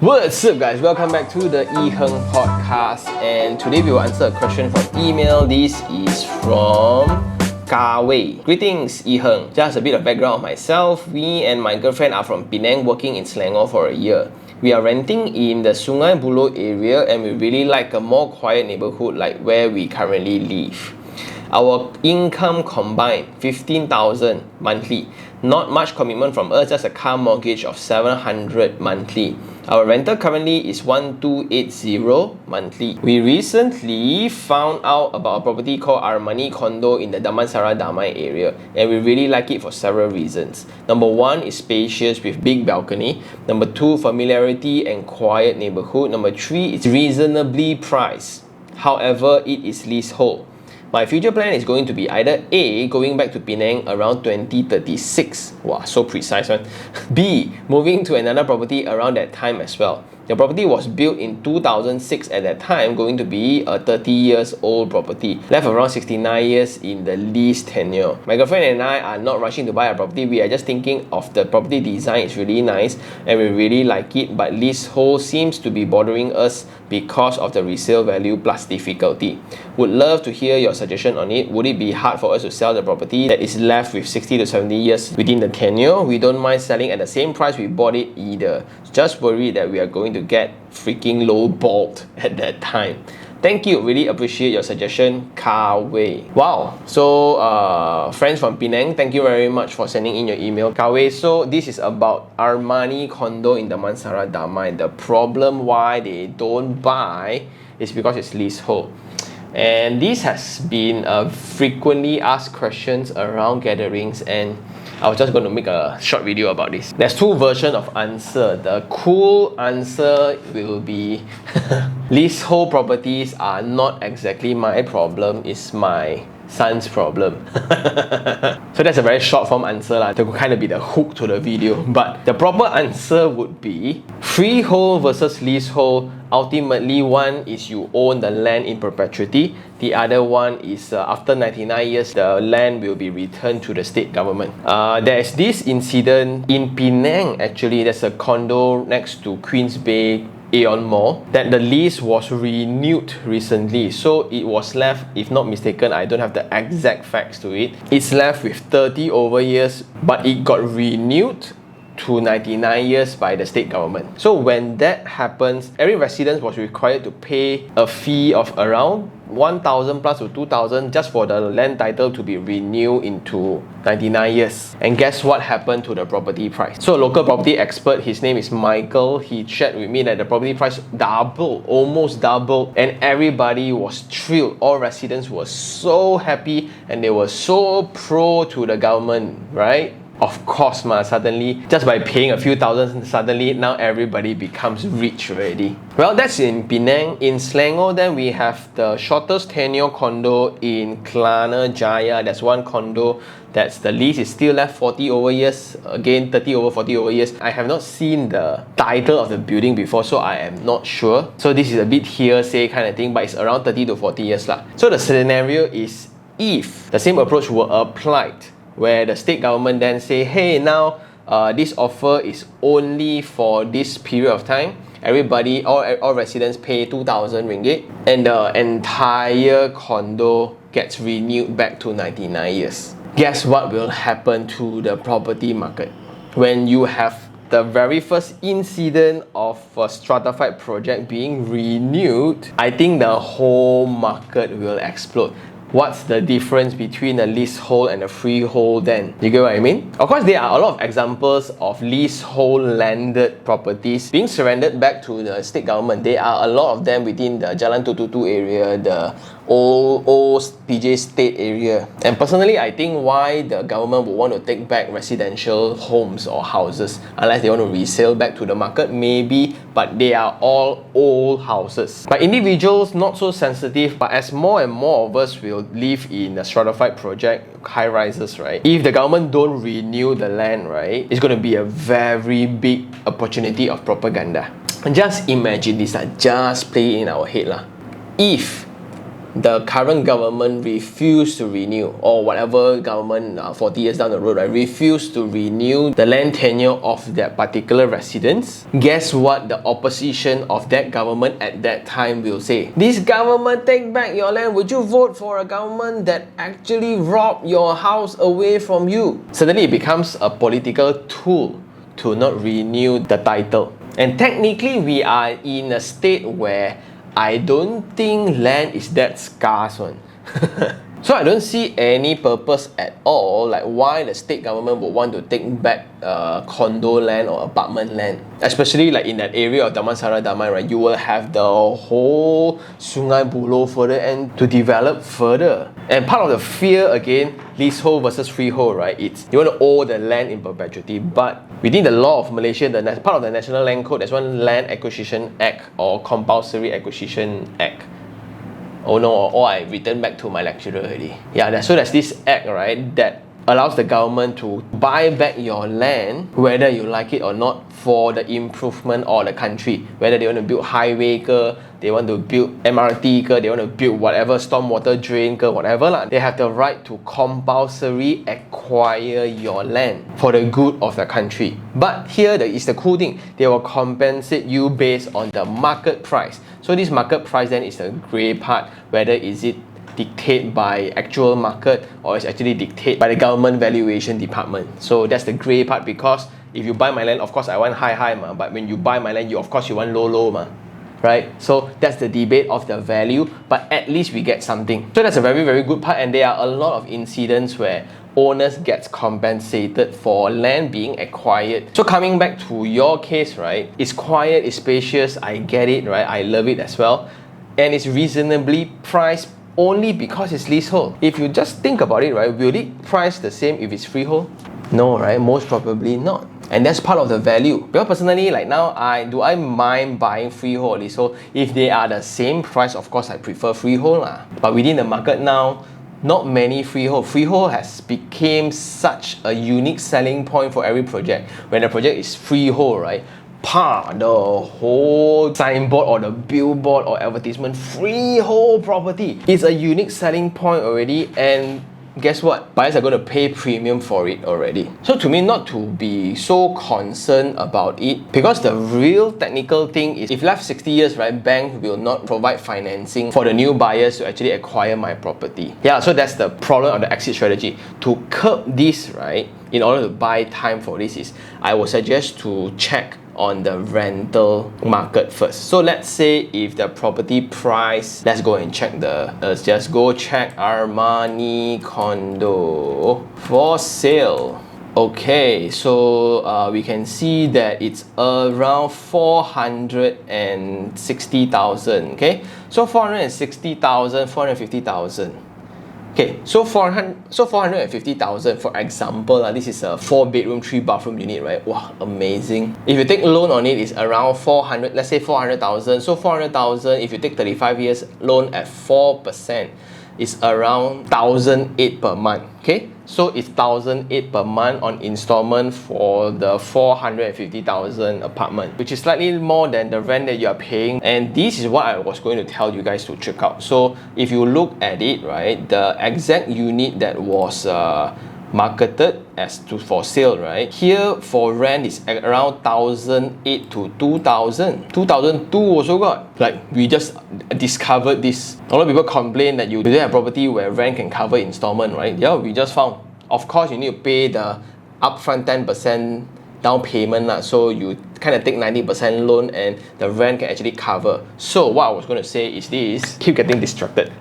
What's up guys, welcome back to the iherng podcast, and today we will answer a question from email. This is from Wei. Greetings iherng, just a bit of background of myself. Me and my girlfriend are from Penang, working in Selangor for a year. We are renting in the Sungai Buloh area and we really like a more quiet neighborhood like where we currently live. Our income combined 15,000 monthly. Not much commitment from us, just a car mortgage of 700 monthly. Our rental currently is 1280 monthly. We recently found out about a property called Armani Condo in the Damansara Damai area, and we really like it for several reasons. Number one is spacious with big balcony. Number two, familiarity and quiet neighborhood. Number three, it's reasonably priced. However, it is leasehold. My future plan is going to be either A, going back to Penang around 2036. Wow, so precise one. B, moving to another property around that time as well. The property was built in 2006 at that time, going to be a 30 years old property. Left around 69 years in the lease tenure. My girlfriend and I are not rushing to buy a property. We are just thinking of the property design. It's really nice and we really like it, but leasehold seems to be bothering us because of the resale value plus difficulty. Would love to hear your suggestion on it. Would it be hard for us to sell the property that is left with 60 to 70 years within the tenure? We don't mind selling at the same price we bought it either. Just worried that we are going to get freaking low-balled at that time. Thank you, really appreciate your suggestion, Wei. Wow, so friends from Penang, thank you very much for sending in your email, Wei. So this is about Armani Condo in the Damansara Damai. The problem why they don't buy is because it's leasehold. And this has been frequently asked questions around gatherings, and I was just going to make a short video about this. There's two versions of answer. The cool answer will be leasehold properties are not exactly my problem, it's my son's problem. So that's a very short form answer to kind of be the hook to the video. But the proper answer would be freehold versus leasehold. Ultimately, one is you own the land in perpetuity. The other one is after 99 years, the land will be returned to the state government. There's this incident in Penang actually. There's a condo next to Queens Bay Aeon Mall that the lease was renewed recently. So it was left, if not mistaken, I don't have the exact facts to it, it's left with 30 over years, but it got renewed to 99 years by the state government. So when that happens, every resident was required to pay a fee of around 1,000 plus to 2,000 just for the land title to be renewed into 99 years. And guess what happened to the property price? So a local property expert, his name is Michael, he shared with me that the property price doubled, almost doubled, and everybody was thrilled. All residents were so happy and they were so pro to the government, right? Of course, suddenly, just by paying a few thousand, suddenly now everybody becomes rich already. Well, that's in Penang. In Selangor, then we have the shortest tenure condo in Kelana Jaya. There's one condo that's the lease is still left 40 over years. Again, 30 over 40 over years. I have not seen the title of the building before, so I am not sure. So this is a bit hearsay kind of thing, but it's around 30 to 40 years lah. So the scenario is if the same approach were applied, where the state government then say, hey, now this offer is only for this period of time. Everybody, all residents pay 2,000 ringgit and the entire condo gets renewed back to 99 years. Guess what will happen to the property market? When you have the very first incident of a stratified project being renewed, I think the whole market will explode. What's the difference between a leasehold and a freehold then? You get what I mean? Of course, there are a lot of examples of leasehold landed properties being surrendered back to the state government. There are a lot of them within the Jalan 222 area, the old PJ State area. And personally, I think why the government would want to take back residential homes or houses, unless they want to resell back to the market, maybe, but they are all old houses. But individuals, not so sensitive, but as more and more of us will live in a stratified project, high rises, right? If the government don't renew the land, right, it's going to be a very big opportunity of propaganda. And just imagine this, just play in our head. If the current government refuse to renew, or whatever government 40 years down the road, right, refuse to renew the land tenure of that particular residents, guess what the opposition of that government at that time will say? This government take back your land. Would you vote for a government that actually robbed your house away from you? Suddenly it becomes a political tool to not renew the title. And technically we are in a state where I don't think land is that scarce one. So I don't see any purpose at all like why the state government would want to take back condo land or apartment land. Especially like in that area of Damansara Damai, right? You will have the whole Sungai Buloh further and to develop further. And part of the fear again, leasehold versus freehold, right? It's you want to own the land in perpetuity, but within the law of Malaysia, the part of the National Land Code, there's one Land Acquisition Act or Compulsory Acquisition Act. Oh no, or I returned back to my lecturer already. Yeah, so there's this act, right, that allows the government to buy back your land, whether you like it or not, for the improvement of the country. Whether they want to build highway ke, they want to build MRT ke, they want to build whatever stormwater drain ke, whatever lah. They have the right to compulsory acquire your land for the good of the country. But here is the cool thing, they will compensate you based on the market price. So this market price then is the grey part, whether is it dictated by actual market or it's actually dictated by the government valuation department. So that's the grey part, because if you buy my land, of course I want high ma, but when you buy my land, you want low ma, right? So that's the debate of the value, but at least we get something. So that's a very, very good part, and there are a lot of incidents where owners gets compensated for land being acquired. So coming back to your case, right, it's quiet, it's spacious, I get it, right, I love it as well, and it's reasonably priced only because it's leasehold. If you just think about it, right, will it price the same if it's freehold? No, right, most probably not. And that's part of the value. Because personally, like now, do I mind buying freehold or leasehold? If they are the same price, of course I prefer freehold lah. But within the market now, not many freehold. Freehold has become such a unique selling point for every project. When the project is freehold, right, the whole signboard or the billboard or advertisement, freehold property, is a unique selling point already, and guess what? Buyers are going to pay premium for it already. So to me, not to be so concerned about it, because the real technical thing is if left 60 years, right, bank will not provide financing for the new buyers to actually acquire my property. Yeah, so that's the problem of the exit strategy. To curb this, right, in order to buy time for this, is I would suggest to check on the rental market first. So let's say if the property price, let's go and check let's just go check Armani condo for sale. Okay, so we can see that it's around 460,000. Okay, so 460,000, 450,000. Okay, so 450,000, for example, this is a 4-bedroom, 3-bathroom unit, right? Wow, amazing. If you take loan on it, it's around 400, let's say 400,000. So 400,000, if you take 35 years loan at 4%, it's around 1,008 per month. Okay, so it's 1,008 per month on installment for the 450,000 apartment, which is slightly more than the rent that you are paying. And this is what I was going to tell you guys to check out. So if you look at it, right, the exact unit that was marketed as for sale, right, here for rent is around 1,008 to 2,000. 2,002 also got. Like, we just discovered this. A lot of people complain that you don't have property where rent can cover installment, right? Yeah, we just found. Of course, you need to pay the upfront 10% down payment lah, so you kind of take 90% loan and the rent can actually cover. So what I was going to say is this, keep getting distracted.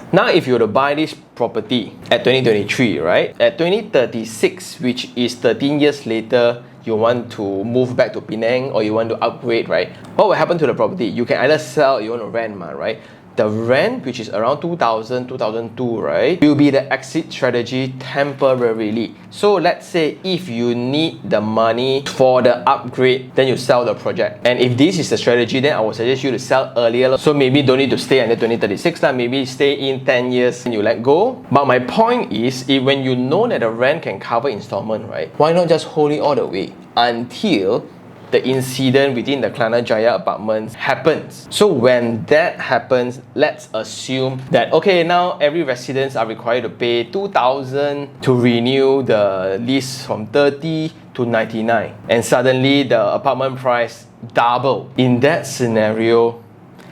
Now, if you were to buy this property at 2023, right, at 2036, which is 13 years later, you want to move back to Penang or you want to upgrade, right, what will happen to the property? You can either sell or you want to rent, right? The rent, which is around 2,000, 2,002, right, will be the exit strategy temporarily. So let's say if you need the money for the upgrade, then you sell the project. And if this is the strategy, then I would suggest you to sell earlier. So maybe don't need to stay until 2036, maybe stay in 10 years and you let go. But my point is, when you know that the rent can cover installment, right, why not just hold it all the way until the incident within the Kelana Jaya apartments happens. So when that happens, let's assume that okay, now every residents are required to pay 2,000 to renew the lease from 30 to 99, and suddenly the apartment price double. In that scenario,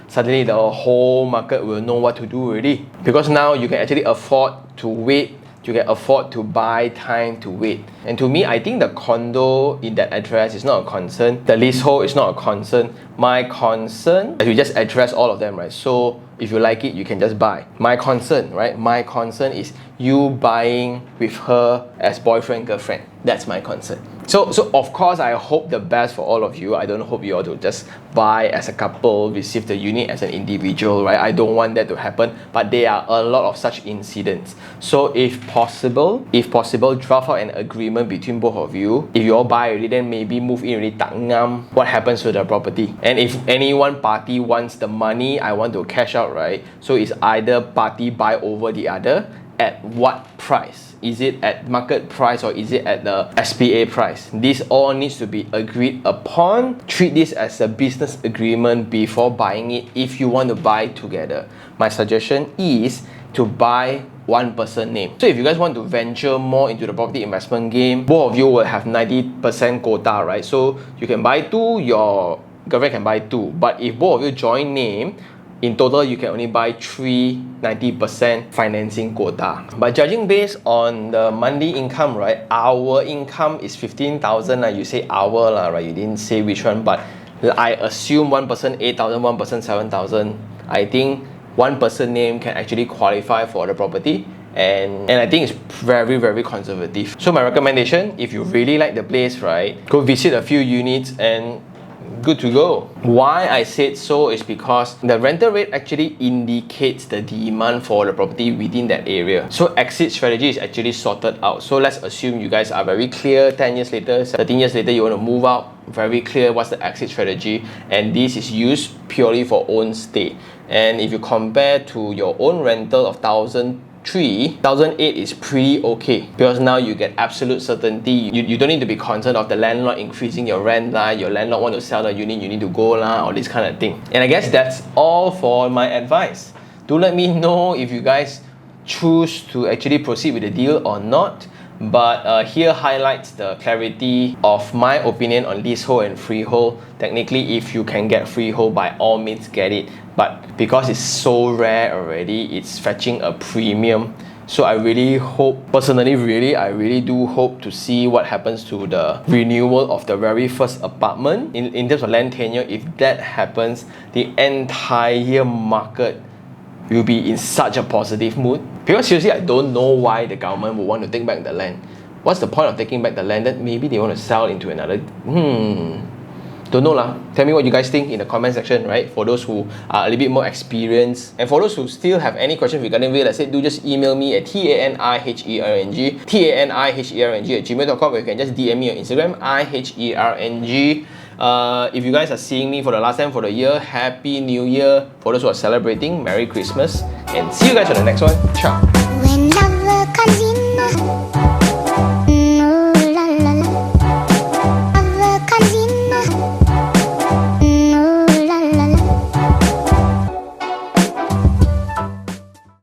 suddenly the whole market will know what to do already, because now you can actually afford to wait. You can afford to buy time to wait. And to me, I think the condo in that address is not a concern. The leasehold is not a concern. My concern, as we just address all of them, right? So if you like it, you can just buy. My concern, right? My concern is you buying with her as boyfriend, girlfriend. That's my concern. So of course, I hope the best for all of you. I don't hope you all to just buy as a couple, receive the unit as an individual, right? I don't want that to happen, but there are a lot of such incidents. So if possible, draft out an agreement between both of you. If you all buy already, then maybe move in already, tak ngam, what happens to the property? And if any one party wants the money, I want to cash out, right? So it's either party buy over the other. At what price? Is it at market price or is it at the SPA price? This all needs to be agreed upon. Treat this as a business agreement before buying it if you want to buy together. My suggestion is to buy one person name. So if you guys want to venture more into the property investment game, both of you will have 90% quota, right? So you can buy two, your girlfriend can buy two. But if both of you join name, in total, you can only buy 90% financing quota. But judging based on the monthly income, right? Our income is 15,000. You say our, right? You didn't say which one, but I assume one person 8,000, one person 7,000. I think one person name can actually qualify for the property. And I think it's very, very conservative. So my recommendation, if you really like the place, right? Go visit a few units and good to go. Why I said so is because the rental rate actually indicates the demand for the property within that area. So exit strategy is actually sorted out. So let's assume you guys are very clear. 10 years later, 13 years later, you want to move out. Very clear what's the exit strategy, and this is used purely for own stay. And if you compare to your own rental of 1,008 is pretty okay, because now you get absolute certainty. You don't need to be concerned of the landlord increasing your rent lah, your landlord want to sell the unit, you need to go lah, or this kind of thing. And I guess that's all for my advice. Do let me know if you guys choose to actually proceed with the deal or not. But here highlights the clarity of my opinion on leasehold and freehold. Technically, if you can get freehold, by all means get it. But because it's so rare already, it's fetching a premium. So I really hope, personally, I really do hope to see what happens to the renewal of the very first apartment. In terms of land tenure, if that happens, the entire market will be in such a positive mood. Because seriously, I don't know why the government would want to take back the land. What's the point of taking back the land? That maybe they want to sell into another... Don't know lah. Tell me what you guys think in the comment section, right? For those who are a little bit more experienced. And for those who still have any questions regarding real estate, do just email me at taniherng@gmail.com, or you can just DM me on Instagram, iherng. If you guys are seeing me for the last time for the year, Happy New Year. For those who are celebrating, Merry Christmas. And see you guys on the next one. Ciao.